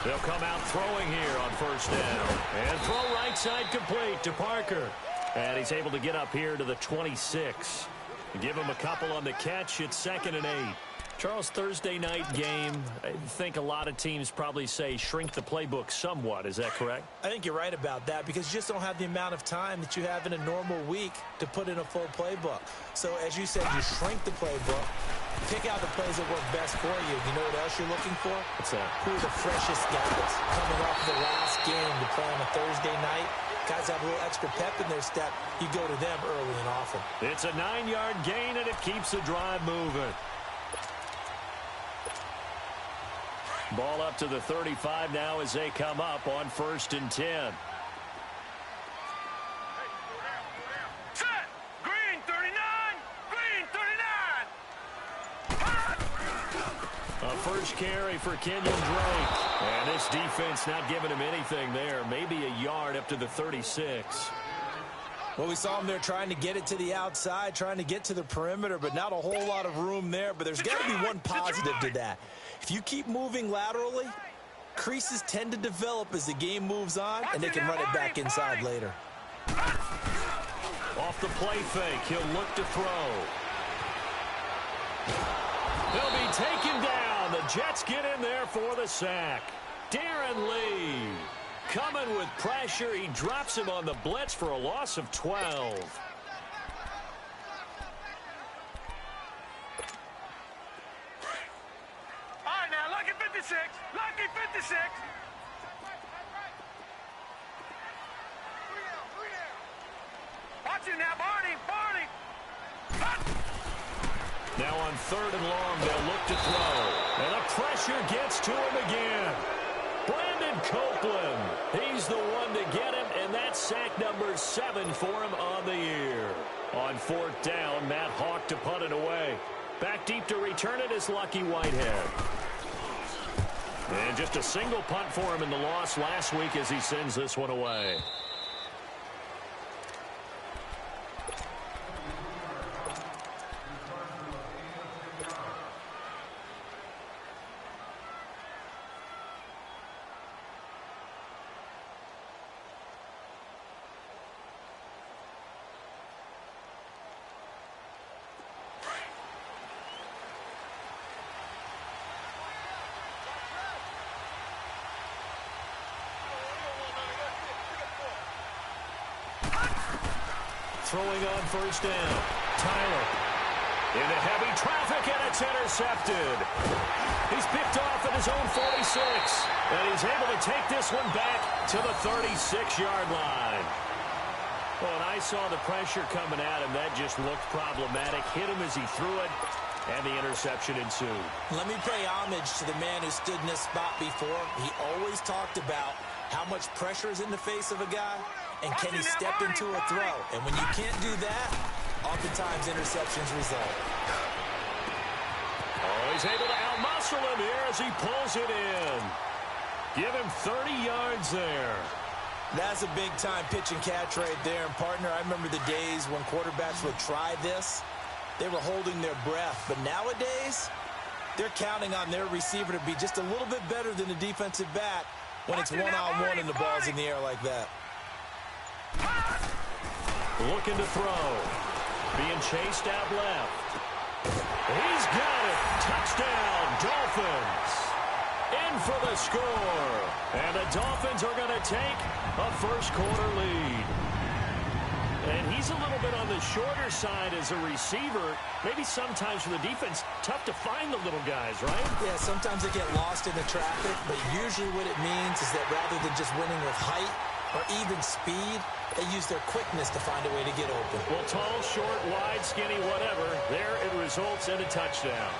They'll come out throwing here on first down. And throw right side complete to Parker. And he's able to get up here to the 26. Give him a couple on the catch. It's 2nd and 8. Charles, Thursday night game, I think a lot of teams probably say shrink the playbook somewhat. Is that correct? I think you're right about that because you just don't have the amount of time that you have in a normal week to put in a full playbook. So, as you said, you shrink the playbook, pick out the plays that work best for you. You know what else you're looking for? What's that? Who are the freshest guys coming off the last game to play on a Thursday night? Guys have a little extra pep in their step. You go to them early and often. It's a 9-yard gain, and it keeps the drive moving. Ball up to the 35 now as they come up on 1st and 10. Set! Green 39! Green 39! A first carry for Kenyon Drake. And this defense not giving him anything there. Maybe a yard up to the 36. Well, we saw him there trying to get it to the outside, trying to get to the perimeter, but not a whole lot of room there. But there's got to be one positive to that. If you keep moving laterally, creases tend to develop as the game moves on, and they can run it back inside later. Off the play fake, he'll look to throw. He'll be taken down. The Jets get in there for the sack. Darren Lee coming with pressure. He drops him on the blitz for a loss of 12. Lucky 56! Lucky 56! Watch it now, Barney! Barney! Now on 3rd and long, they'll look to throw. And the pressure gets to him again. Brandon Copeland. He's the one to get him, and that's sack number 7 for him on the year. On 4th down, Matt Hawk to punt it away. Back deep to return it is Lucky Whitehead. And just a single punt for him in the loss last week as he sends this one away. Throwing on first down. Tyler into heavy traffic, and it's intercepted. He's picked off at his own 46, and he's able to take this one back to the 36-yard line. Well, and I saw the pressure coming at him. That just looked problematic. Hit him as he threw it, and the interception ensued. Let me pay homage to the man who stood in this spot before. He always talked about how much pressure is in the face of a guy, and can he step into a throw? And when you can't do that, oftentimes interceptions result. Oh, he's able to outmuscle him here as he pulls it in. Give him 30 yards there. That's a big-time pitch and catch right there. And, partner, I remember the days when quarterbacks would try this. They were holding their breath. But nowadays, they're counting on their receiver to be just a little bit better than the defensive back when it's one-on-one and the ball's in the air like that. Looking to throw. Being chased out left. He's got it. Touchdown, Dolphins. In for the score. And the Dolphins are going to take a first-quarter lead. And he's a little bit on the shorter side as a receiver. Maybe sometimes for the defense, tough to find the little guys, right? Yeah, sometimes they get lost in the traffic, but usually what it means is that rather than just winning with height or even speed, they use their quickness to find a way to get open. Well, tall, short, wide, skinny, whatever, there it results in a touchdown.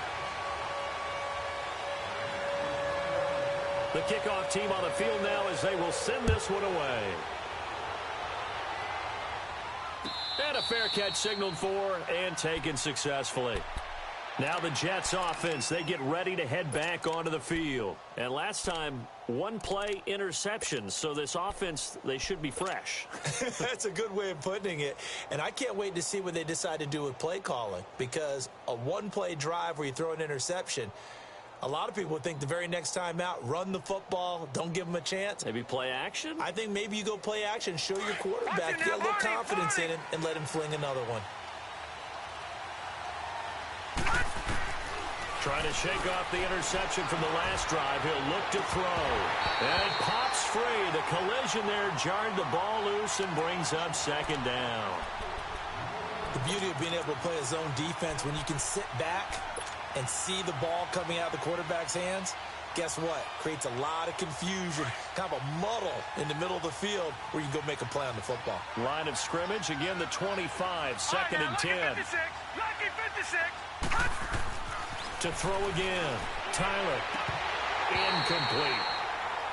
The kickoff team on the field now as they will send this one away. And a fair catch signaled for and taken successfully. Now the Jets offense, they get ready to head back onto the field. And last time, one play interception. So this offense, they should be fresh. That's a good way of putting it. And I can't wait to see what they decide to do with play calling. Because a one-play drive where you throw an interception, A lot of people would think the very next time out, run the football, don't give them a chance. Maybe play action? I think maybe you go play action, show your quarterback, get a little confidence in him, and let him fling another one. Trying to shake off the interception from the last drive. He'll look to throw. And it pops free. The collision there jarred the ball loose and brings up second down. The beauty of being able to play a zone defense when you can sit back and see the ball coming out of the quarterback's hands, guess what? Creates a lot of confusion, kind of a muddle in the middle of the field where you can go make a play on the football. Line of scrimmage, again the 25, second and 10. Lucky 56. To throw again. Tyler. Incomplete.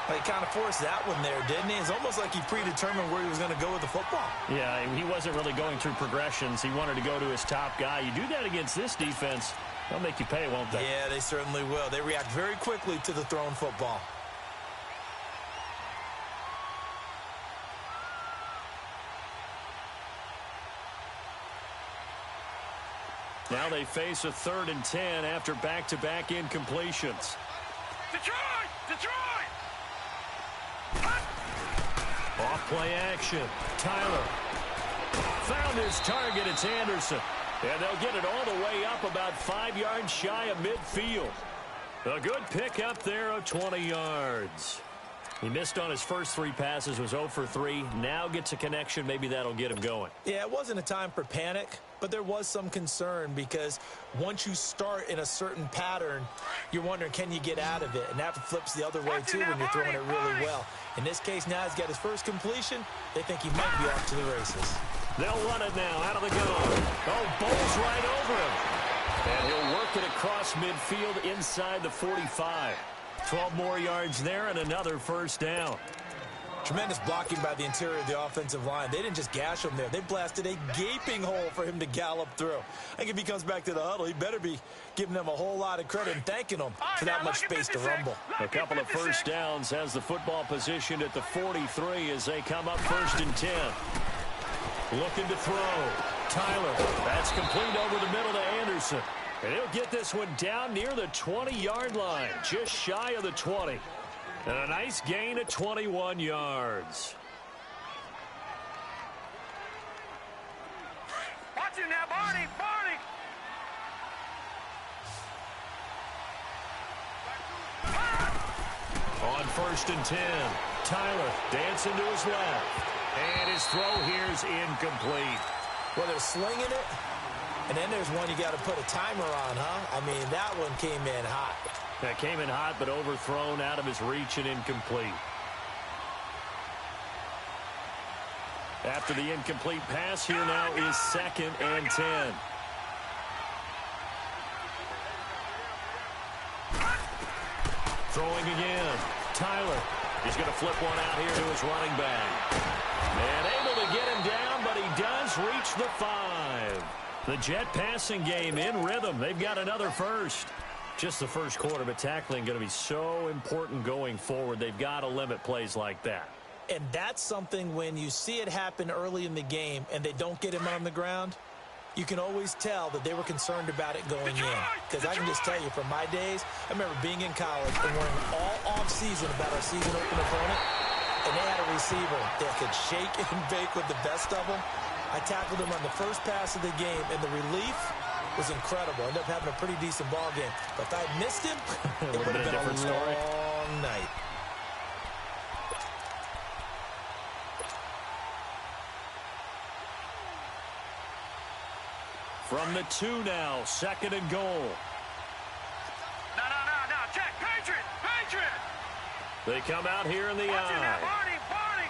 He kind of forced that one there, didn't he? It's almost like he predetermined where he was going to go with the football. Yeah, he wasn't really going through progressions. He wanted to go to his top guy. You do that against this defense, they'll make you pay, won't they? Yeah, they certainly will. They react very quickly to the thrown football. Now they face a 3rd and 10 after back-to-back incompletions. Detroit! Off play action. Tyler. Found his target. It's Anderson. And they'll get it all the way up about 5 yards shy of midfield. A good pick up there of 20 yards. He missed on his first 3 passes, was 0 for 3. Now gets a connection. Maybe that'll get him going. Yeah, it wasn't a time for panic, but there was some concern because once you start in a certain pattern, you're wondering, can you get out of it? And that flips the other way, too, when you're throwing it really well. In this case, now he's got his first completion. They think he might be off to the races. They'll run it now out of the gun. Oh, bowls right over him. And he'll work it across midfield inside the 45. 12 more yards there and another first down. Tremendous blocking by the interior of the offensive line. They didn't just gash him there. They blasted a gaping hole for him to gallop through. I think if he comes back to the huddle, he better be giving them a whole lot of credit and thanking them for that much space to rumble. A couple of first downs has the football positioned at the 43 as they come up 1st and 10. Looking to throw. Tyler. That's complete over the middle to Anderson. And he'll get this one down near the 20-yard line, just shy of the 20. And a nice gain of 21 yards. Watch him now, Barney! On 1st and 10, Tyler dancing to his left. And his throw here is incomplete. Well, they're slinging it. And then there's one you got to put a timer on, huh? I mean, that one came in hot. That came in hot, but overthrown out of his reach and incomplete. After the incomplete pass, here now is 2nd and 10. Throwing again. Tyler. He's going to flip one out here to his running back. And able to get him down, but he does reach the 5. The Jet passing game in rhythm. They've got another first. Just the first quarter, but tackling going to be so important going forward. They've got to limit plays like that. And that's something when you see it happen early in the game and they don't get him on the ground, you can always tell that they were concerned about it going in. Because I can just tell you from my days, I remember being in college and worrying all off-season about our season-open opponent, and they had a receiver that could shake and bake with the best of them. I tackled him on the first pass of the game, and the relief was incredible. Ended up having a pretty decent ball game. But if I had missed him, it would have been a different story. Long night. From the 2 now, 2nd and goal. No, check, Patriot! They come out here in the Watch him now, eye. Barney!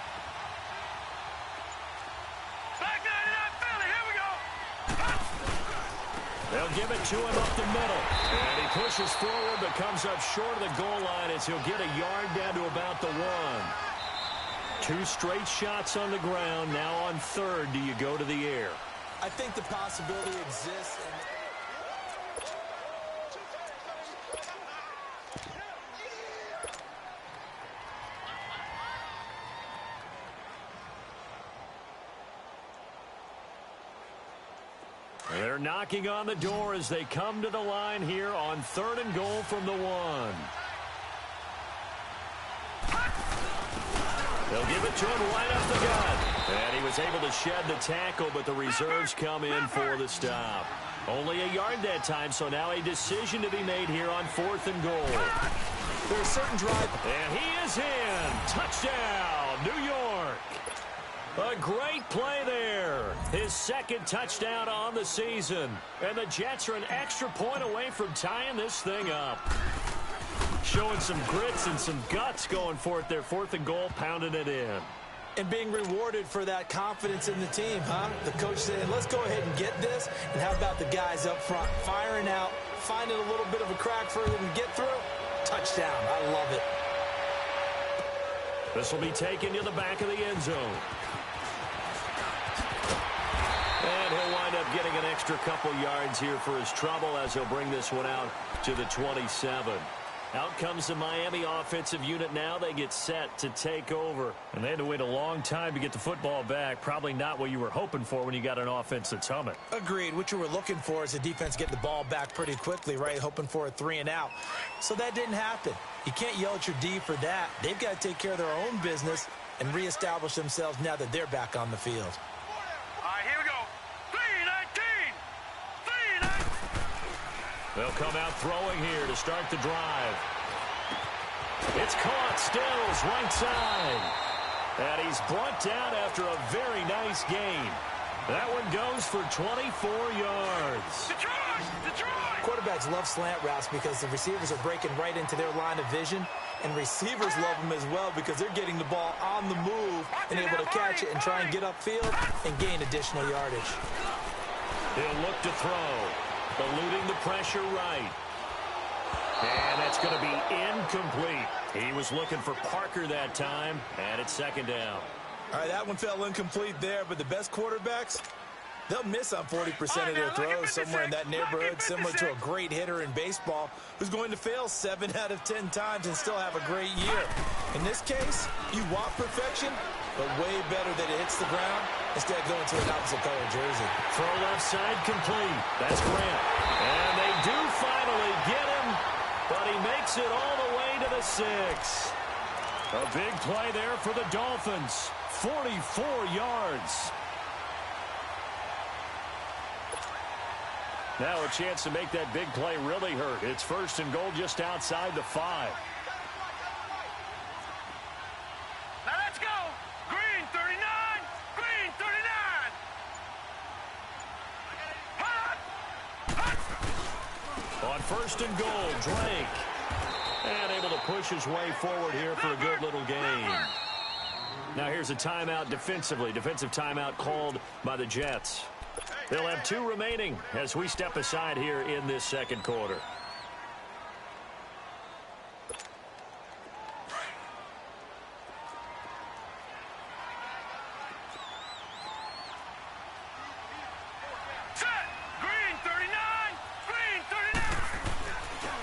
Back 99 Philly, here we go! They'll give it to him up the middle. And he pushes forward, but comes up short of the goal line as he'll get a yard down to about the 1. 2 straight shots on the ground. Now on 3rd, do you go to the air? I think the possibility exists. There They're knocking on the door as they come to the line here on 3rd and goal from the 1. They'll give it to him right up the gut. And he was able to shed the tackle, but the reserves come in for the stop. Only a yard that time, so now a decision to be made here on 4th and goal. There's certain drive. And he is in. Touchdown, New York. A great play there. His 2nd touchdown on the season. And the Jets are an extra point away from tying this thing up. Showing some grits and some guts going for it there. 4th and goal, pounding it in. And being rewarded for that confidence in the team, huh? The coach saying, let's go ahead and get this. And how about the guys up front firing out, finding a little bit of a crack for them to get through? Touchdown. I love it. This will be taken to the back of the end zone. And he'll wind up getting an extra couple yards here for his trouble as he'll bring this one out to the 27. Out comes the Miami offensive unit now. They get set to take over. And they had to wait a long time to get the football back. Probably not what you were hoping for when you got an offense that's humming. Agreed. What you were looking for is the defense getting the ball back pretty quickly, right? Hoping for a 3 and out. So that didn't happen. You can't yell at your D for that. They've got to take care of their own business and reestablish themselves now that they're back on the field. All right, here we go. 3-19. 3-19. They'll come out throwing here to start the drive. It's caught, Stills, right side. And he's brought down after a very nice gain. That one goes for 24 yards. Detroit! Detroit! Quarterbacks love slant routes because the receivers are breaking right into their line of vision. And receivers love them as well because they're getting the ball on the move and able to catch it and try and get upfield and gain additional yardage. He'll look to throw. Eluding the pressure right. And that's going to be incomplete. He was looking for Parker that time, and it's 2nd down. All right, that one fell incomplete there, but the best quarterbacks, they'll miss on 40% of their throws somewhere in that neighborhood, similar to a great hitter in baseball who's going to fail 7 out of 10 times and still have a great year. In this case, you want perfection, but way better that it hits the ground instead of going to an opposite color jersey. Throw left side complete. That's Grant. And they do finally get him, but he makes it all the way to the 6. A big play there for the Dolphins. 44 yards. Now a chance to make that big play really hurt. It's 1st and goal just outside the 5. Now let's go. Green 39. Green 39. Hot. Hot. On 1st and goal, Drake. And able to push his way forward here for a good little gain. Now here's a timeout defensively. Defensive timeout called by the Jets. They'll have 2 remaining as we step aside here in this 2nd quarter. Set. Green 39. Green 39.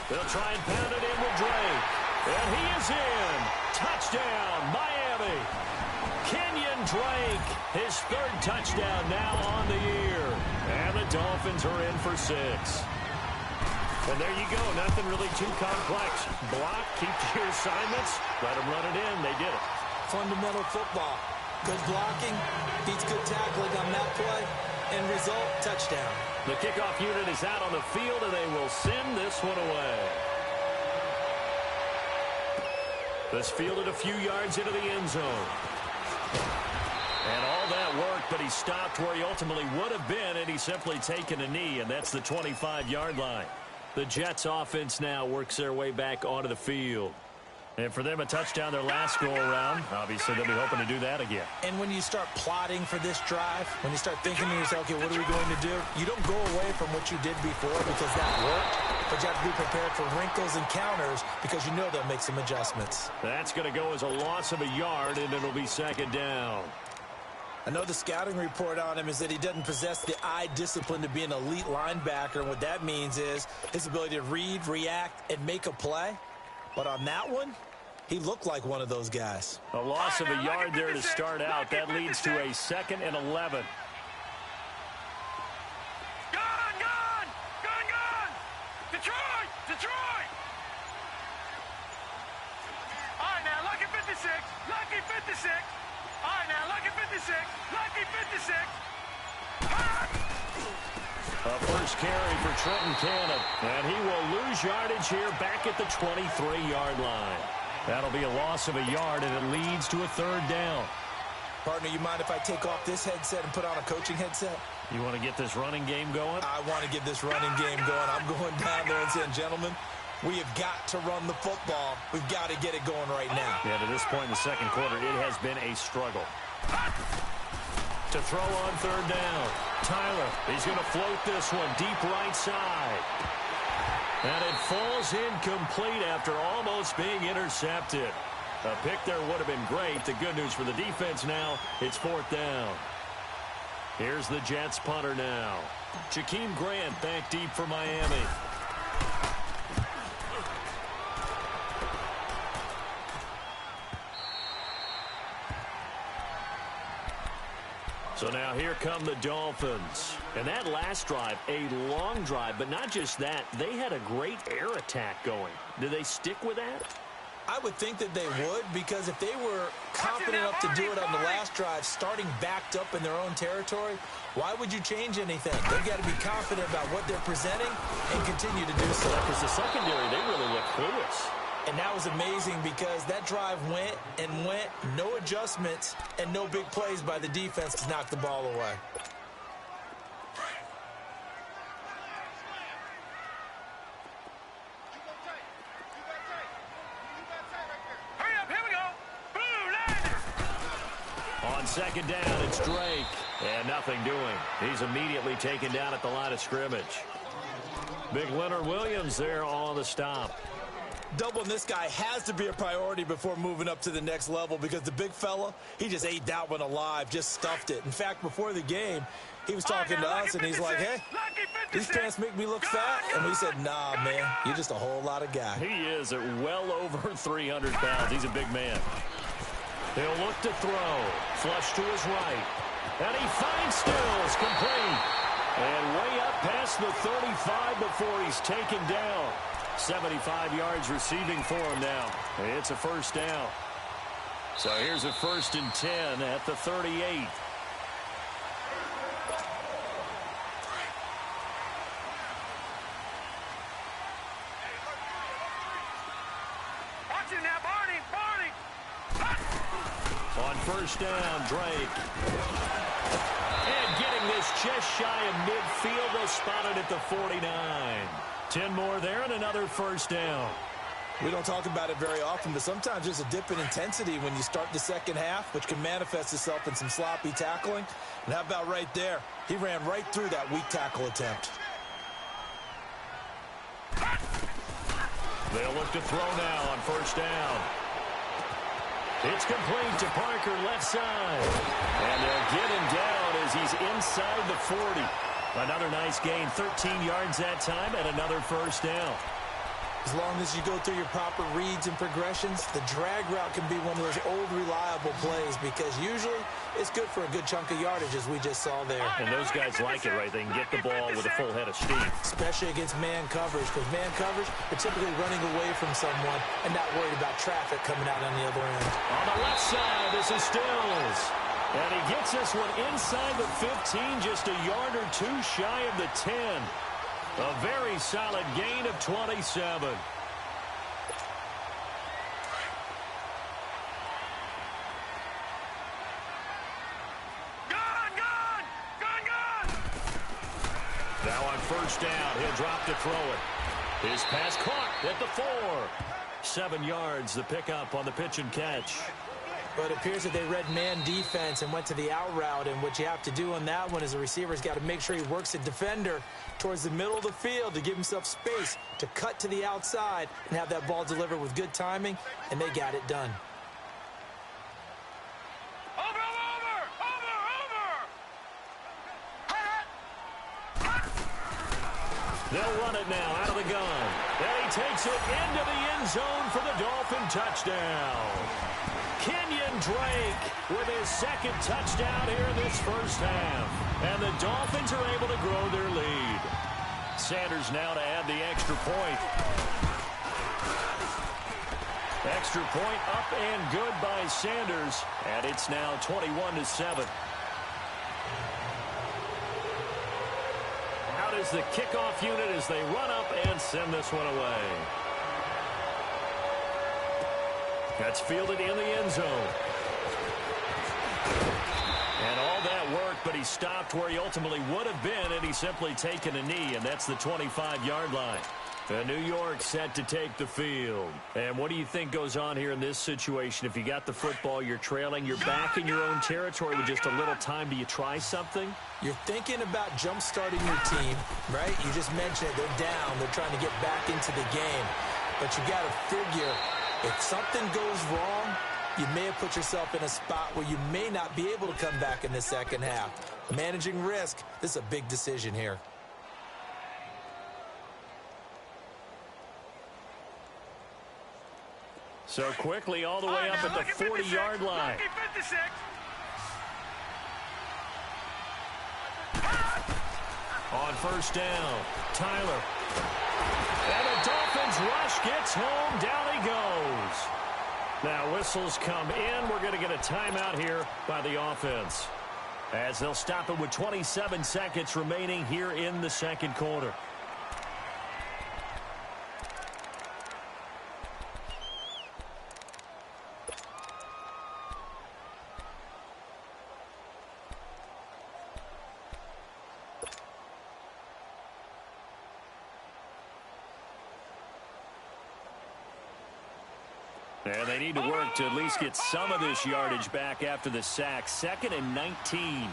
They'll try and pound it in with Drake. And he is in. Touchdown, Miami. Kenyon Drake, his 3rd touchdown now on the year. And the Dolphins are in for 6. And there you go. Nothing really too complex. Block, keep to your assignments, let them run it in. They did it. Fundamental football. Good blocking, beats good tackling on that play, and result, touchdown. The kickoff unit is out on the field, and they will send this one away. This fielded a few yards into the end zone. And all that work, but he stopped where he ultimately would have been, and he's simply taken a knee, and that's the 25-yard line. The Jets offense now works their way back onto the field. And for them, a touchdown their last go-around. Obviously, they'll be hoping to do that again. And when you start plotting for this drive, when you start thinking to yourself, okay, what are we going to do? You don't go away from what you did before because that worked, but you have to be prepared for wrinkles and counters because you know they'll make some adjustments. That's going to go as a loss of a yard, and it'll be 2nd down. I know the scouting report on him is that he doesn't possess the eye discipline to be an elite linebacker, and what that means is his ability to read, react, and make a play. But on that one, he looked like one of those guys. A loss of a yard there to start out. That leads to a 2nd and 11. Got Detroit! Detroit! All right, now, lucky 56. Lucky 56. All right, now, lucky 56. Lucky 56. A first carry for Trenton Cannon, and he will lose yardage here back at the 23-yard line. That'll be a loss of a yard, and it leads to a third down. Partner, you mind if I take off this headset and put on a coaching headset? You want to get this running game going? I want to get this running game going. I'm going down there and saying, gentlemen, we have got to run the football. We've got to get it going right now. Yeah, to this point in the second quarter, it has been a struggle. To throw on third down. Tyler, he's going to float this one deep right side. And it falls incomplete after almost being intercepted. A pick there would have been great. The good news for the defense now, it's fourth down. Here's the Jets punter now. Jakeem Grant back deep for Miami. So now here come the Dolphins. And that last drive, a long drive, but not just that. They had a great air attack going. Do they stick with that? I would think that they would, because if they were confident enough to do it on the last drive, starting backed up in their own territory, why would you change anything? They've got to be confident about what they're presenting and continue to do so. Because the secondary, they really look clueless. And that was amazing because that drive went and went, no adjustments, and no big plays by the defense to knock the ball away. Hurry up, here we go. Boom, landed. On second down, it's Drake. And nothing doing. He's immediately taken down at the line of scrimmage. Big Leonard Williams there on the stop. Doubling this guy has to be a priority before moving up to the next level, because the big fella, he just ate that one alive, just stuffed it. In fact, before the game, he was talking to us, and he's like, hey, these pants make me look fat. And we said, nah, man, you're just a whole lot of guy. He is at well over 300 pounds. He's a big man. He'll look to throw. Flush to his right. And he finds Stills, complete. And way up past the 35 before he's taken down. 75 yards receiving for him now. It's a first down. So here's a 1st and 10 at the 38. Watch it now, Barney, Barney. On first down, Drake. And getting this just shy of midfield. They'll spot it at the 49. 10 more there and another first down. We don't talk about it very often, but sometimes there's a dip in intensity when you start the second half, which can manifest itself in some sloppy tackling. And how about right there? He ran right through that weak tackle attempt. They'll look to throw now on first down. It's complete to Parker, left side. And they'll get him down as he's inside the 40. Another nice gain, 13 yards that time, and another first down. As long as you go through your proper reads and progressions, the drag route can be one of those old reliable plays, because usually it's good for a good chunk of yardage, as we just saw there. And those guys like it, right? They can get the ball with a full head of steam. Especially against man coverage, because man coverage, they're typically running away from someone and not worried about traffic coming out on the other end. On the left side, this is Stills. And he gets this one inside the 15, just a yard or two shy of the 10. A very solid gain of 27. Gone! Now on first down, he'll drop to throw it. His pass caught at the 4. 7 yards, the pickup on the pitch and catch. But it appears that they read man defense and went to the out route, and what you have to do on that one is the receiver's got to make sure he works the defender towards the middle of the field to give himself space to cut to the outside and have that ball delivered with good timing, and they got it done. They'll run it now out of the gun. And he takes it into the end zone for the Dolphin touchdown. Kenyon Drake with his second touchdown here in this first half. And the Dolphins are able to grow their lead. Sanders now to add the extra point. Extra point up and good by Sanders, and it's now 21-7. Out is the kickoff unit as they run up and send this one away. That's fielded in the end zone. And all that work, but he stopped where he ultimately would have been, and he's simply taken a knee, and that's the 25-yard line. New York set to take the field. And what do you think goes on here in this situation? If you got the football, you're trailing, you're back in your own territory with just a little time. Do you try something? You're thinking about jump-starting your team, right? You just mentioned it. They're down. They're trying to get back into the game. But you got to figure, if something goes wrong, you may have put yourself in a spot where you may not be able to come back in the second half. Managing risk, this is a big decision here. So quickly all the way up at the 40-yard line. On first down, Tyler. And the Dolphins rush gets home. Down he goes. Now whistles come in. We're going to get a timeout here by the offense, as they'll stop it with 27 seconds remaining here in the second quarter. And they need to work to at least get some of this yardage back after the sack. 2nd and 19.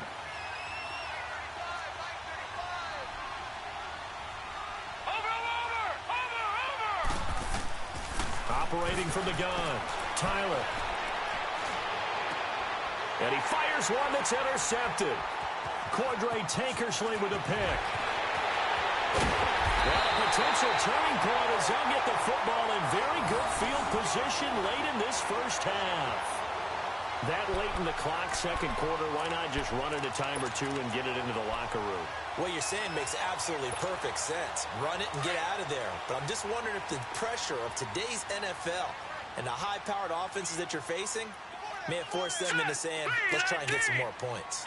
Operating from the gun, Tyler. And he fires one that's intercepted. Cordray Tankersley with a pick. Well, a potential turning point as they'll get the football in very good field position late in this first half. That late in the clock, second quarter, why not just run it a time or two and get it into the locker room? What you're saying makes absolutely perfect sense. Run it and get out of there. But I'm just wondering if the pressure of today's NFL and the high-powered offenses that you're facing may have forced them into saying, let's try and get some more points.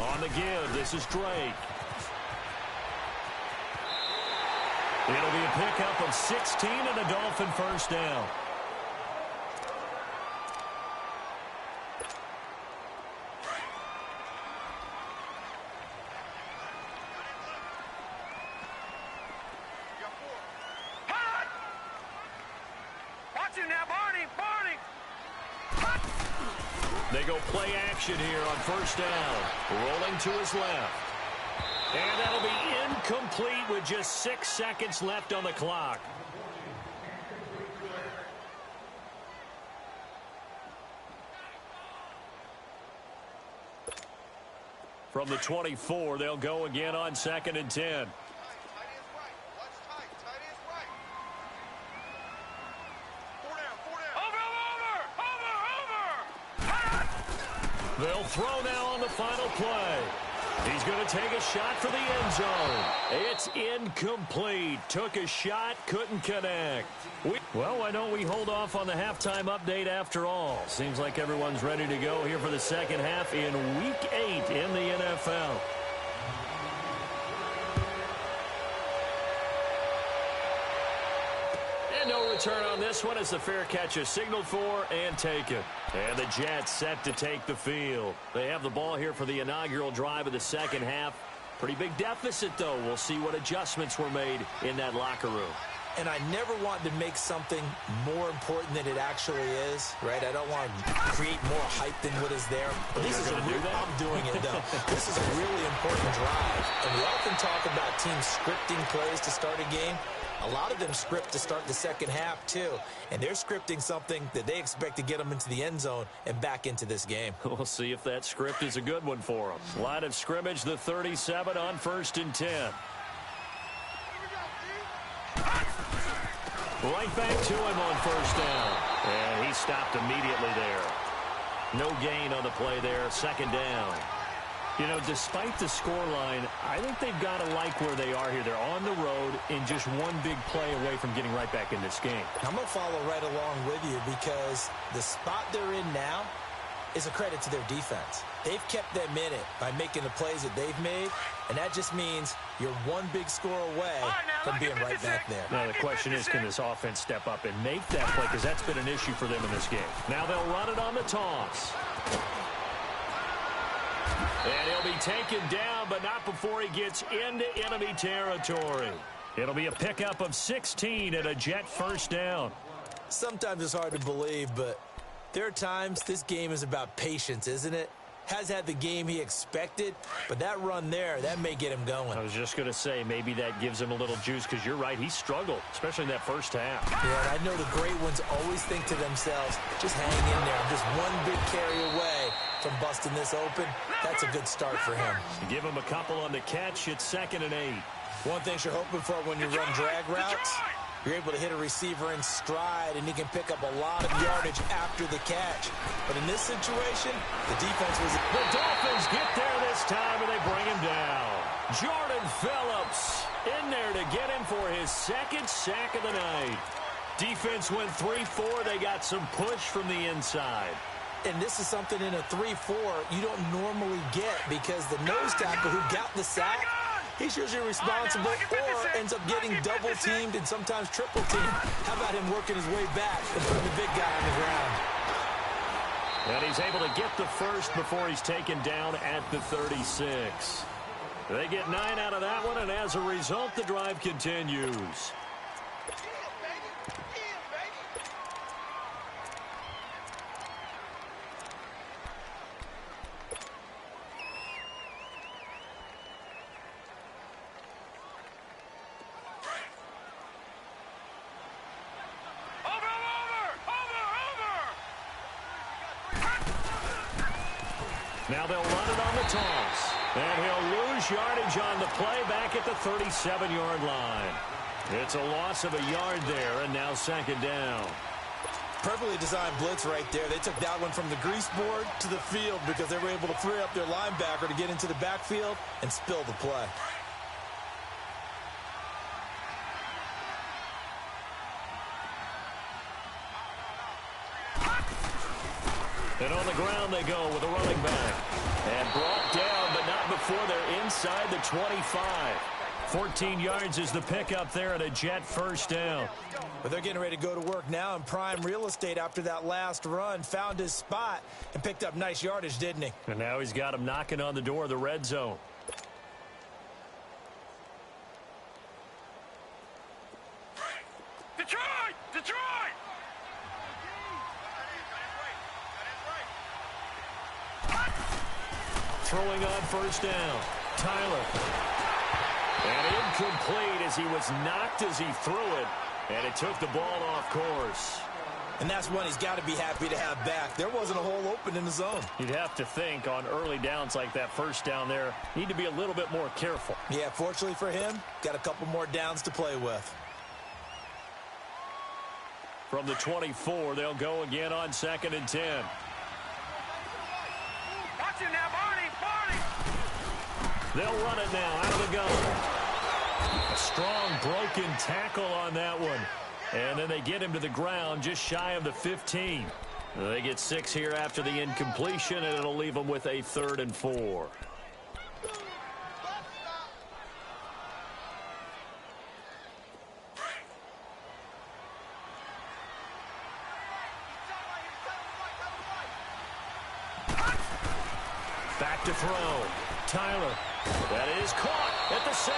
On the give, this is Drake. It'll be a pickup of 16 and a Dolphin first down. Watch him now, Barney. They go play action here on first down. Rolling to his left. And that'll be incomplete with just 6 seconds left on the clock. From the 24, they'll go again on 2nd and 10. They'll throw now on the final play. He's going to take a shot for the end zone. It's incomplete. Took a shot, couldn't connect. Well, why don't we hold off on the halftime update after all? Seems like everyone's ready to go here for the second half in Week 8 in the NFL. And no return on this one as the fair catch is signaled for and taken. And the Jets set to take the field. They have the ball here for the inaugural drive of the second half. Pretty big deficit, though. We'll see what adjustments were made in that locker room. And I never want to make something more important than it actually is, right? I don't want to create more hype than what is there. But this is I'm doing it, though. This is a really important drive. And we often talk about teams scripting plays to start a game. A lot of them script to start the second half, too. And they're scripting something that they expect to get them into the end zone and back into this game. We'll see if that script is a good one for them. Line of scrimmage, the 37 on 1st and 10. Right back to him on first down. And he stopped immediately there. No gain on the play there, second down. You know, despite the scoreline, I think they've got to like where they are here. They're on the road and just one big play away from getting right back in this game. I'm going to follow right along with you because the spot they're in now is a credit to their defense. They've kept them in it by making the plays that they've made, and that just means you're one big score away from being right back there. Now, the question is, can this offense step up and make that play? Because that's been an issue for them in this game. Now they'll run it on the toss. And he'll be taken down, but not before he gets into enemy territory. It'll be a pickup of 16 and a Jet first down. Sometimes it's hard to believe, but there are times this game is about patience, isn't it? Has had the game he expected, but that run there, that may get him going. I was just going to say, maybe that gives him a little juice, because you're right, he struggled, especially in that first half. Yeah, I know the great ones always think to themselves, just hang in there. I'm just one big carry away from busting this open. That's a good start for him. Give him a couple on the catch. It's 2nd and 8. One thing you're hoping for when you run drag routes, you're able to hit a receiver in stride, and he can pick up a lot of yardage after the catch. But in this situation, the defense was... The Dolphins get there this time, and they bring him down. Jordan Phillips in there to get him for his 2nd sack of the night. Defense went 3-4. They got some push from the inside. And this is something in a 3-4 you don't normally get, because the nose tackle who got the sack, he's usually responsible or ends up getting double-teamed and sometimes triple-teamed. How about him working his way back and putting the big guy on the ground? And he's able to get the first before he's taken down at the 36. They get 9 out of that one, and as a result, the drive continues. Now they'll run it on the toss. And he'll lose yardage on the play back at the 37-yard line. It's a loss of a yard there, and now 2nd down. Perfectly designed blitz right there. They took that one from the grease board to the field because they were able to free up their linebacker to get into the backfield and spill the play. And on the ground they go with a running back. And brought down, but not before they're inside the 25. 14 yards is the pickup there at a Jet first down. But they're getting ready to go to work now in prime real estate after that last run. Found his spot and picked up nice yardage, didn't he? And now he's got him knocking on the door of the red zone. Detroit! Detroit! Throwing on first down. Tyler. And incomplete as he was knocked as he threw it. And it took the ball off course. And that's one he's got to be happy to have back. There wasn't a hole open in the zone. You'd have to think on early downs like that first down there, need to be a little bit more careful. Yeah, fortunately for him, got a couple more downs to play with. From the 24, they'll go again on 2nd and 10. Watch it now, Barney! Barney! They'll run it now out of the gun. A strong broken tackle on that one. And then they get him to the ground just shy of the 15. They get 6 here after the incompletion, and it'll leave them with a 3rd and 4. Back to throw. Tyler. That is caught at the 7.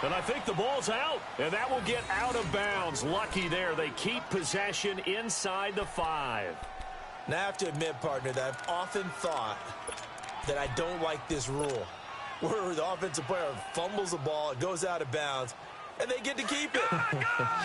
And I think the ball's out, and that will get out of bounds. Lucky there. They keep possession inside the 5. Now, I have to admit, partner, that I've often thought that I don't like this rule, where the offensive player fumbles the ball, it goes out of bounds, and they get to keep it.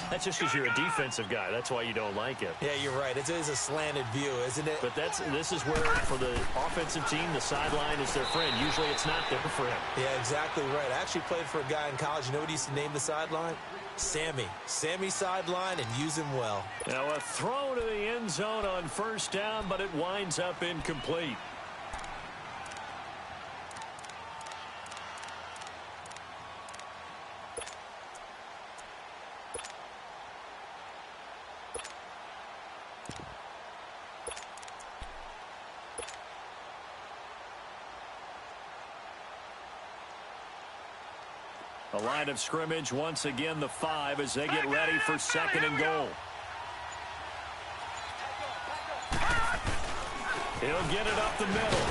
That's just because you're a defensive guy. That's why you don't like it. Yeah, you're right. It is a slanted view, isn't it? But this is where, for the offensive team, the sideline is their friend. Usually it's not there for him. Yeah, exactly right. I actually played for a guy in college. You know what he used to name the sideline? Sammy sideline and use him well. Now a throw to the end zone on first down, but it winds up incomplete. The line of scrimmage, once again, the 5 as they get ready for second and goal. He'll get it up the middle.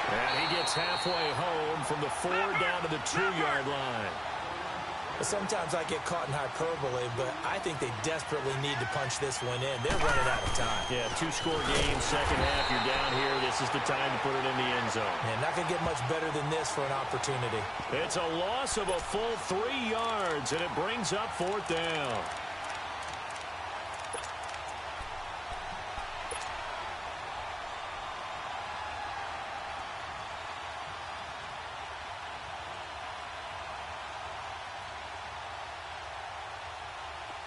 And he gets halfway home from the 4 down to the 2-yard line. Sometimes I get caught in hyperbole, but I think they desperately need to punch this one in. They're running out of time. Yeah, 2-score game, second half, you're down here. This is the time to put it in the end zone. Man, not going to get much better than this for an opportunity. It's a loss of a full 3 yards, and it brings up 4th down.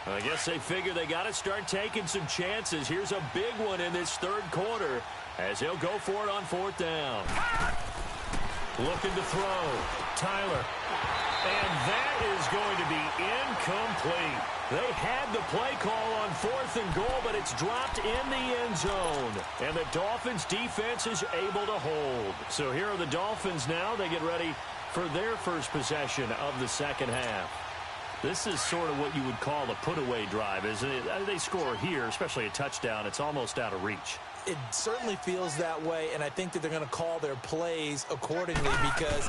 I guess they figure they got to start taking some chances. Here's a big one in this 3rd quarter as he'll go for it on 4th down. Looking to throw. Tyler. And that is going to be incomplete. They had the play call on 4th and goal, but it's dropped in the end zone. And the Dolphins defense is able to hold. So here are the Dolphins now. They get ready for their first possession of the second half. This is sort of what you would call the put-away drive, isn't it? They score here, especially a touchdown. It's almost out of reach. It certainly feels that way, and I think that they're going to call their plays accordingly because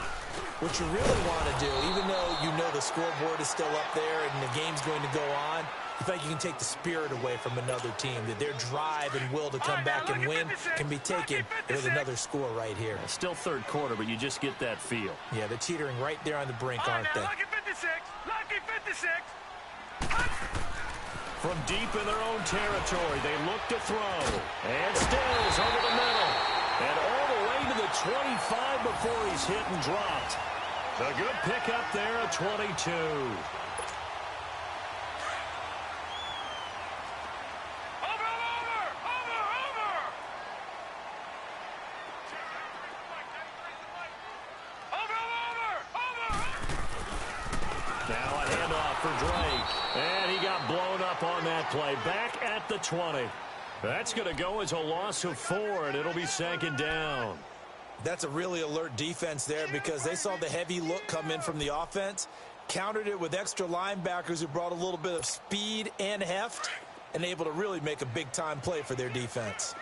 what you really want to do, even though you know the scoreboard is still up there and the game's going to go on, you feel like you can take the spirit away from another team, that their drive and will to come back and win can be taken with another score right here. Still 3rd quarter, but you just get that feel. Yeah, they're teetering right there on the brink, aren't they? Lucky 56. Lucky 56. From deep in their own territory, they look to throw. And Stills over the middle. And all the way to the 25 before he's hit and dropped. A good pickup there at 22. Now a handoff for Drake. And he got blown up on that play. Back at the 20. That's going to go as a loss of 4, and it'll be 2nd down. That's a really alert defense there because they saw the heavy look come in from the offense, countered it with extra linebackers who brought a little bit of speed and heft, and able to really make a big-time play for their defense.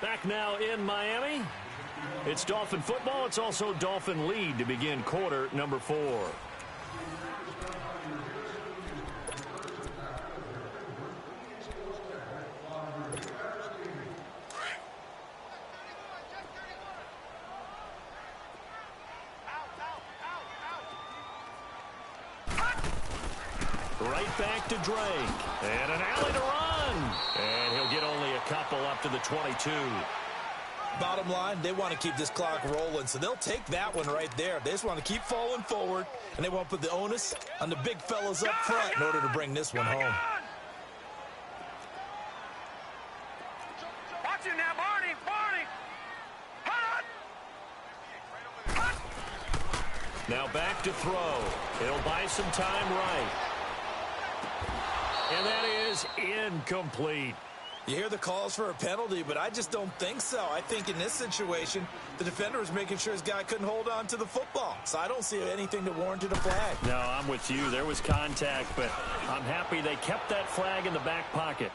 Back now in Miami. It's Dolphin football. It's also Dolphin lead to begin quarter number 4. Right back to Drake. And an alley to run. And he'll get only a couple up to the 22. Bottom line, they want to keep this clock rolling, so they'll take that one right there. They just want to keep falling forward, and they want to put the onus on the big fellas up front in order to bring this one home. Watch it now, Barney. Barney. Hot. Now back to throw. He'll buy some time right. And that is incomplete. You hear the calls for a penalty, but I just don't think so. I think in this situation, the defender was making sure his guy couldn't hold on to the football. So I don't see anything that warranted a flag. No, I'm with you. There was contact, but I'm happy they kept that flag in the back pocket.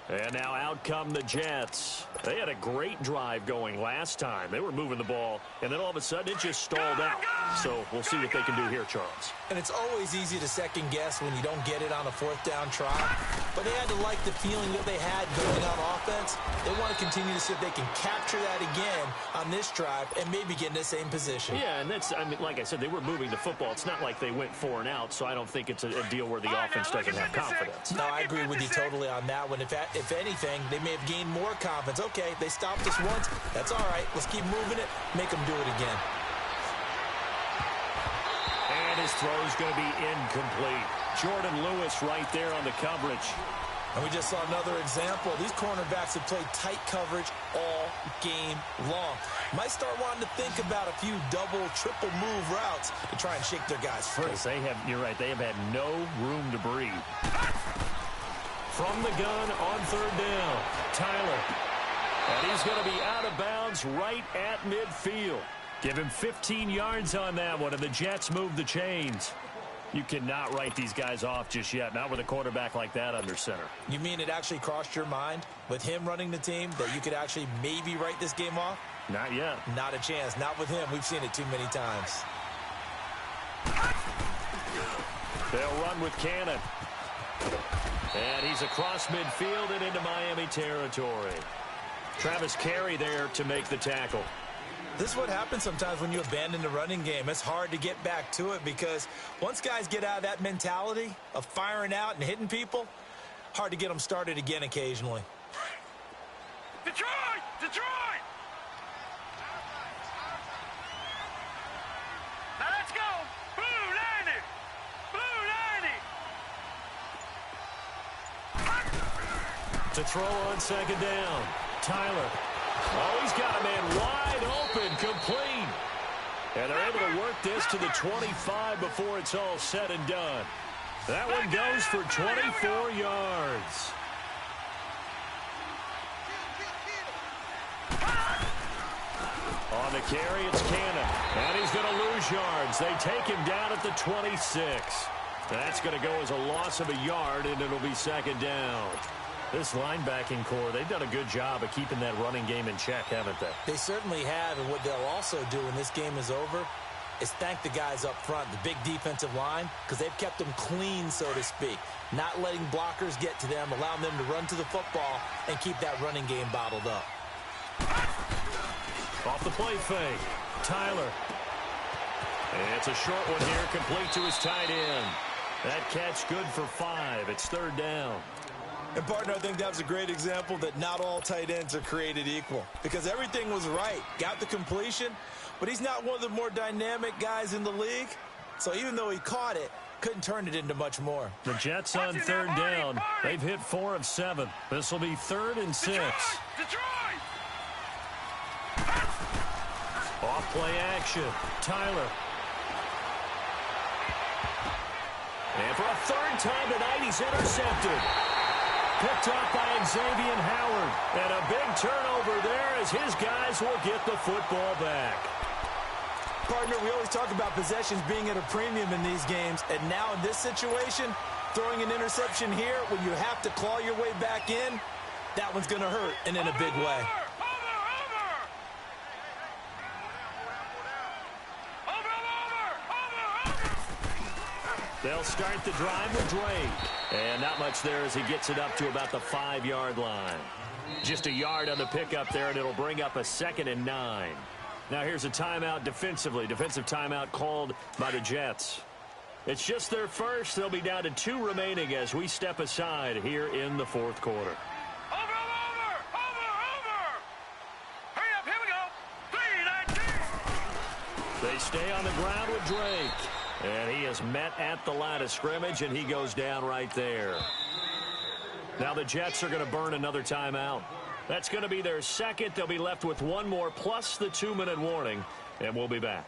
And now out come the Jets. They had a great drive going last time. They were moving the ball, and then all of a sudden it just stalled out. So we'll see what they can do here, Charles. And it's always easy to second guess when you don't get it on a 4th down try. But they had to like the feeling that they had going on offense. They want to continue to see if they can capture that again on this drive and maybe get in the same position. Yeah, and that's, I mean, like I said, they were moving the football. It's not like they went 4 and out, so I don't think it's a deal where the offense doesn't have confidence. No, I agree with you totally on that one. if anything, they may have gained more confidence. Okay, they stopped us once. That's all right. Let's keep moving it. Make them do it again. And his throw is going to be incomplete. Jordan Lewis right there on the coverage. And we just saw another example. These cornerbacks have played tight coverage all game long. Might start wanting to think about a few double, triple move routes to try and shake their guys free. You're right, they have had no room to breathe. From the gun on third down, Tyler. And he's going to be out of bounds right at midfield. Give him 15 yards on that one, and the Jets move the chains. You cannot write these guys off just yet, not with a quarterback like that under center. You mean it actually crossed your mind with him running the team that you could actually maybe write this game off? Not yet. Not a chance. Not with him. We've seen it too many times. They'll run with Cannon. And he's across midfield and into Miami territory. Travis Carey there to make the tackle. This is what happens sometimes when you abandon the running game. It's hard to get back to it because once guys get out of that mentality of firing out and hitting people, hard to get them started again occasionally. Detroit! Detroit! Now let's go! Blue 90! Blue 90! To throw on second down, Tyler. Oh, he's got a man wide open, complete. And they're able to work this to the 25 before it's all said and done. That one goes for 24 yards. On the carry, it's Cannon. And he's going to lose yards. They take him down at the 26. That's going to go as a loss of a yard, and it'll be second down. This linebacking core, they've done a good job of keeping that running game in check, haven't they? They certainly have, and what they'll also do when this game is over is thank the guys up front, the big defensive line, because they've kept them clean, so to speak. Not letting blockers get to them, allowing them to run to the football and keep that running game bottled up. Off the play fake, Tyler. And it's a short one here, complete to his tight end. That catch good for 5. It's third down. And, partner, I think that was a great example that not all tight ends are created equal because everything was right. Got the completion, but he's not one of the more dynamic guys in the league. So even though he caught it, couldn't turn it into much more. The Jets on third down. They've hit 4 of 7. This will be 3rd and 6. Detroit! Off play action. Tyler. And for a third time tonight, he's intercepted. Picked up by Xavier Howard. And a big turnover there as his guys will get the football back. Partner, we always talk about possessions being at a premium in these games. And now in this situation, throwing an interception here when you have to claw your way back in, that one's going to hurt and in a big way. They'll start the drive with Drake. And not much there as he gets it up to about the 5-yard line. Just a yard on the pickup there, and it'll bring up a 2nd and 9. Now here's a timeout defensively. Defensive timeout called by the Jets. It's just their first. They'll be down to 2 remaining as we step aside here in the 4th quarter. Over! Hurry up, here we go. 3-19. They stay on the ground with Drake. And he is met at the line of scrimmage, and he goes down right there. Now the Jets are going to burn another timeout. That's going to be their 2nd. They'll be left with 1 more plus the 2-minute warning, and we'll be back.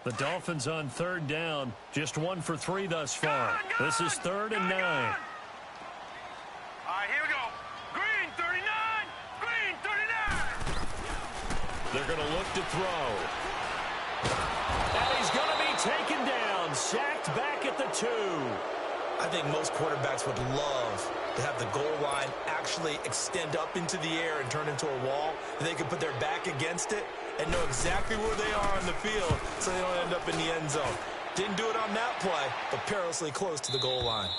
The Dolphins on third down, just 1 for 3 thus far. This is 3rd and 9. All right, here we go. Green 39. Green 39. They're going to look to throw. And he's going to be taken down, sacked back at the 2. I think most quarterbacks would love to have the goal line actually extend up into the air and turn into a wall, and they can put their back against it and know exactly where they are on the field so they don't end up in the end zone. Didn't do it on that play, but perilously close to the goal line.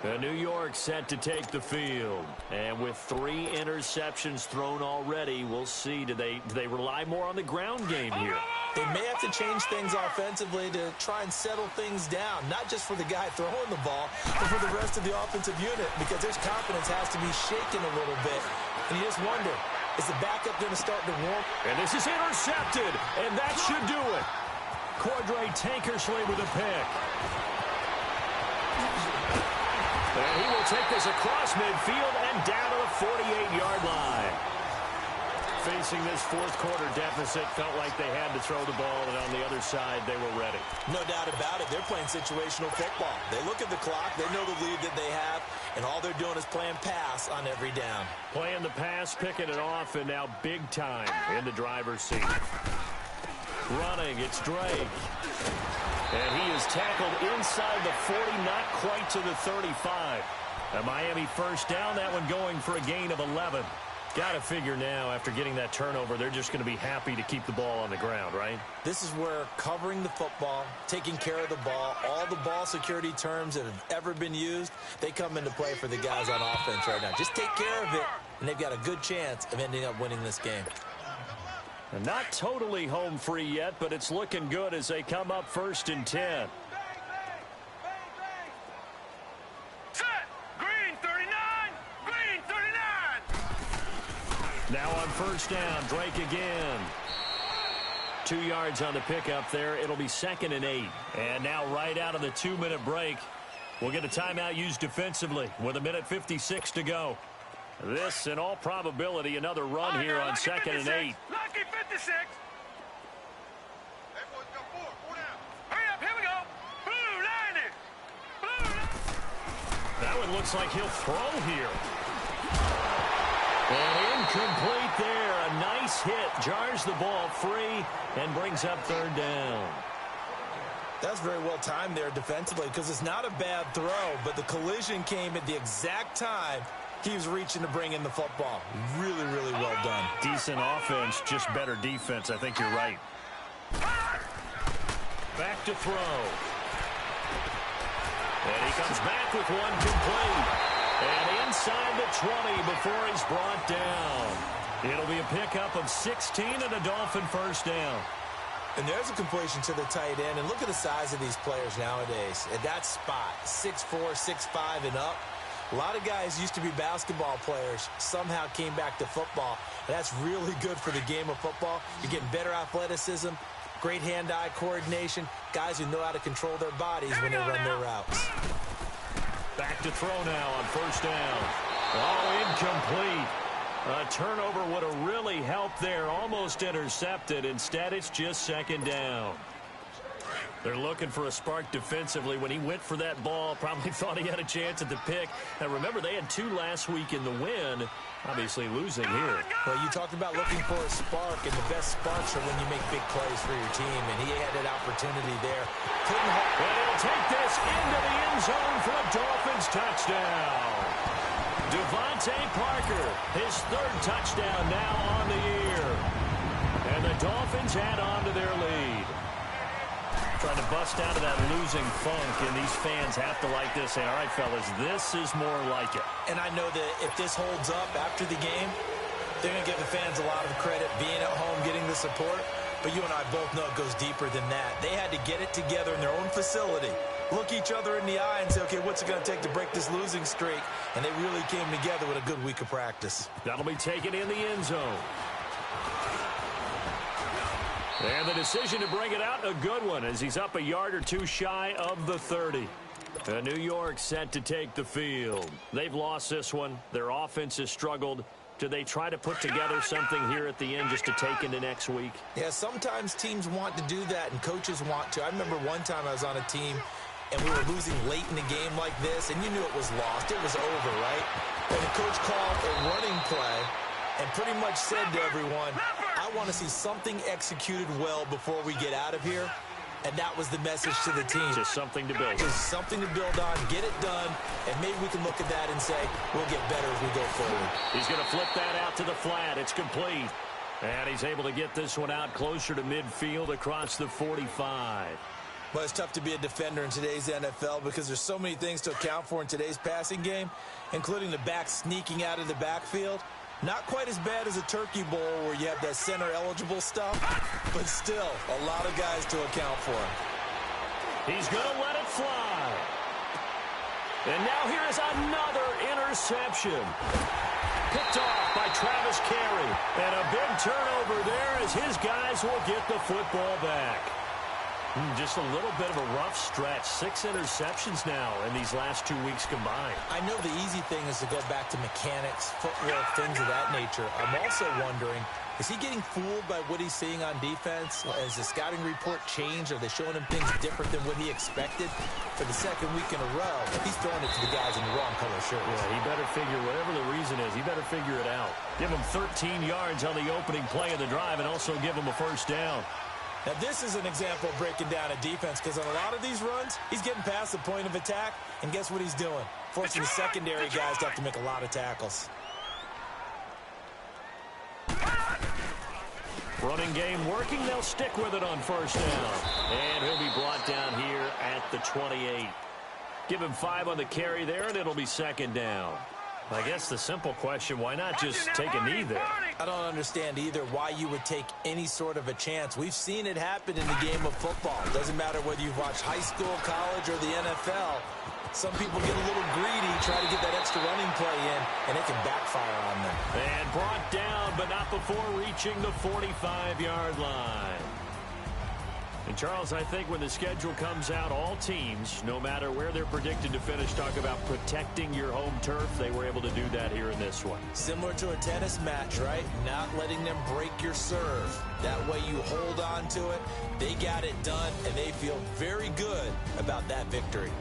New York set to take the field. And with 3 interceptions thrown already, we'll see. Do they rely more on the ground game here? They may have to change things offensively to try and settle things down, not just for the guy throwing the ball, but for the rest of the offensive unit, because their confidence has to be shaken a little bit. And you just wonder, is the backup going to start to warm? And this is intercepted, and that should do it. Cordray Tankersley with a pick. And he will take this across midfield and down to the 48-yard line. Facing this fourth quarter deficit, felt like they had to throw the ball, and on the other side, they were ready. No doubt about it. They're playing situational football. They look at the clock. They know the lead that they have, and all they're doing is playing pass on every down. Playing the pass, picking it off, and now big time in the driver's seat. Running, it's Drake. And he is tackled inside the 40, not quite to the 35. A Miami first down, that one going for a gain of 11. Got to figure now, after getting that turnover, they're just going to be happy to keep the ball on the ground, right? This is where covering the football, taking care of the ball, all the ball security terms that have ever been used, they come into play for the guys on offense right now. Just take care of it, and they've got a good chance of ending up winning this game. And not totally home free yet, but it's looking good as they come up 1st and 10. Now on first down, Drake again. 2 yards on the pickup there. It'll be 2nd and 8. And now right out of the 2-minute break, we'll get a timeout used defensively with 1:56 to go. This, in all probability, another run here on 2nd and 8. Lucky 56. Hey, boys, got 4. 4 down. Hurry up, here we go. Blue line it. Blue. That one looks like he'll throw here. And incomplete there. A nice hit. Jars the ball free and brings up 3rd down. That's very well timed there defensively, because it's not a bad throw, but the collision came at the exact time he was reaching to bring in the football. Really, really well done. Decent offense, just better defense. I think you're right. Back to throw. And he comes back with one complete. And inside the 20 before he's brought down. It'll be a pickup of 16 and a Dolphin first down. And there's a completion to the tight end. And look at the size of these players nowadays. At that spot, 6'4", 6'5", and up. A lot of guys used to be basketball players, somehow came back to football. And that's really good for the game of football. You're getting better athleticism, great hand-eye coordination, guys who know how to control their bodies when they run their routes. Back to throw now on first down. Oh, incomplete. A turnover would have really helped there. Almost intercepted. Instead, it's just 2nd down. They're looking for a spark defensively. When he went for that ball, probably thought he had a chance at the pick. And remember, they had 2 last week in the win. Obviously losing here. Well, you talked about looking for a spark, and the best sparks are when you make big plays for your team, and he had that opportunity there. And he'll take this into the end zone for a Dolphins touchdown. Devontae Parker, his 3rd touchdown now on the year. And the Dolphins add on to their lead. Trying to bust out of that losing funk, and these fans have to like this. Saying, all right, fellas, this is more like it. And I know that if this holds up after the game, they're going to give the fans a lot of credit being at home, getting the support. But you and I both know it goes deeper than that. They had to get it together in their own facility, look each other in the eye and say, okay, what's it going to take to break this losing streak? And they really came together with a good week of practice. That'll be taken in the end zone. And the decision to bring it out, a good one, as he's up a yard or 2 shy of the 30. New York set to take the field. They've lost this one. Their offense has struggled. Do they try to put together something here at the end just to take into next week? Yeah, sometimes teams want to do that, and coaches want to. I remember one time I was on a team, and we were losing late in the game like this, and you knew it was lost. It was over, right? And the coach called a running play and pretty much said to everyone, I want to see something executed well before we get out of here. And that was the message to the team. Just something to build. Just something to build on, get it done, and maybe we can look at that and say, we'll get better as we go forward. He's going to flip that out to the flat. It's complete. And he's able to get this one out closer to midfield across the 45. Well, it's tough to be a defender in today's NFL because there's so many things to account for in today's passing game, including the back sneaking out of the backfield. Not quite as bad as a turkey bowl where you have that center-eligible stuff, but still a lot of guys to account for. He's going to let it fly. And now here is another interception. Picked off by Travis Carey. And a big turnover there as his guys will get the football back. Just a little bit of a rough stretch. 6 interceptions now in these last 2 weeks combined. I know the easy thing is to go back to mechanics, footwork, things of that nature. I'm also wondering, is he getting fooled by what he's seeing on defense? Has the scouting report changed? Are they showing him things different than what he expected? For the second week in a row, he's throwing it to the guys in the wrong color shirts. Yeah, he better figure, whatever the reason is, he better figure it out. Give him 13 yards on the opening play of the drive and also give him a first down. Now, this is an example of breaking down a defense because on a lot of these runs, he's getting past the point of attack, and guess what he's doing? Forcing the secondary guys to have to make a lot of tackles. Running game working. They'll stick with it on first down. And he'll be brought down here at the 28. Give him 5 on the carry there, and it'll be second down. I guess the simple question, why not just take a knee there? I don't understand either why you would take any sort of a chance. We've seen it happen in the game of football. It doesn't matter whether you've watched high school, college, or the NFL. Some people get a little greedy, try to get that extra running play in, and it can backfire on them. And brought down, but not before reaching the 45-yard line. And, Charles, I think when the schedule comes out, all teams, no matter where they're predicted to finish, talk about protecting your home turf. They were able to do that here in this one. Similar to a tennis match, right? Not letting them break your serve. That way you hold on to it. They got it done, and they feel very good about that victory.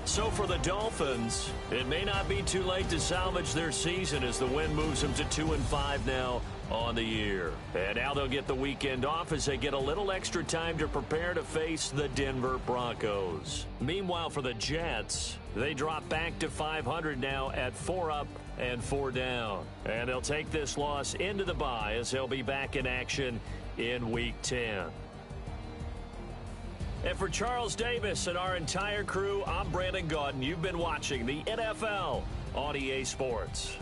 So for the Dolphins, it may not be too late to salvage their season as the win moves them to 2-5 now on the year. And now they'll get the weekend off as they get a little extra time to prepare to face the Denver Broncos. Meanwhile, for the Jets, they drop back to 500 now at 4 up and 4 down. And they'll take this loss into the bye as they'll be back in action in Week 10. And for Charles Davis and our entire crew, I'm Brandon Gaudin. You've been watching the NFL on EA Sports.